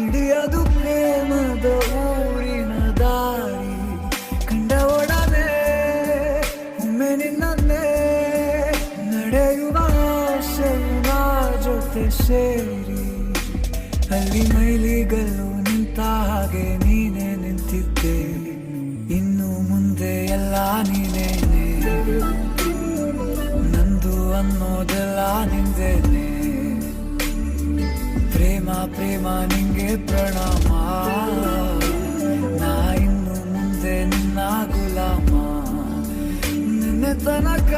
ಹಿಡಿಯದು ಪ್ರೇಮದ ಊರಿನ ದಾರಿ ಕಂಡ ಒಡನೆ ಒಮ್ಮೆ ನಿನ್ನೇ ನಡೆಯುವ ಆಸೆಯ ಜೊತೆ ಸೇರಿ ಅಲ್ಲಿ ಮೈಲಿಗಲ್ಲು ನಿಂತ ಹಾಗೆ ನೀನೆ ನಿಂತಿದ್ದೆ ಇನ್ನು ಮುಂದೆ ಎಲ್ಲ ನೀನೇನೆ ನಂದು ಅನ್ನೋದೆಲ್ಲ ನಿಂದೇನೆ ಪ್ರೇಮ ಪ್ರೇಮ ನಿಂಗೆ ಪ್ರಣಾಮ ನಾ ಇನ್ನು ಮುಂದೆ ನಿನ್ನ ಗುಲಾಮ ನಿನ್ನೆ ತನಕ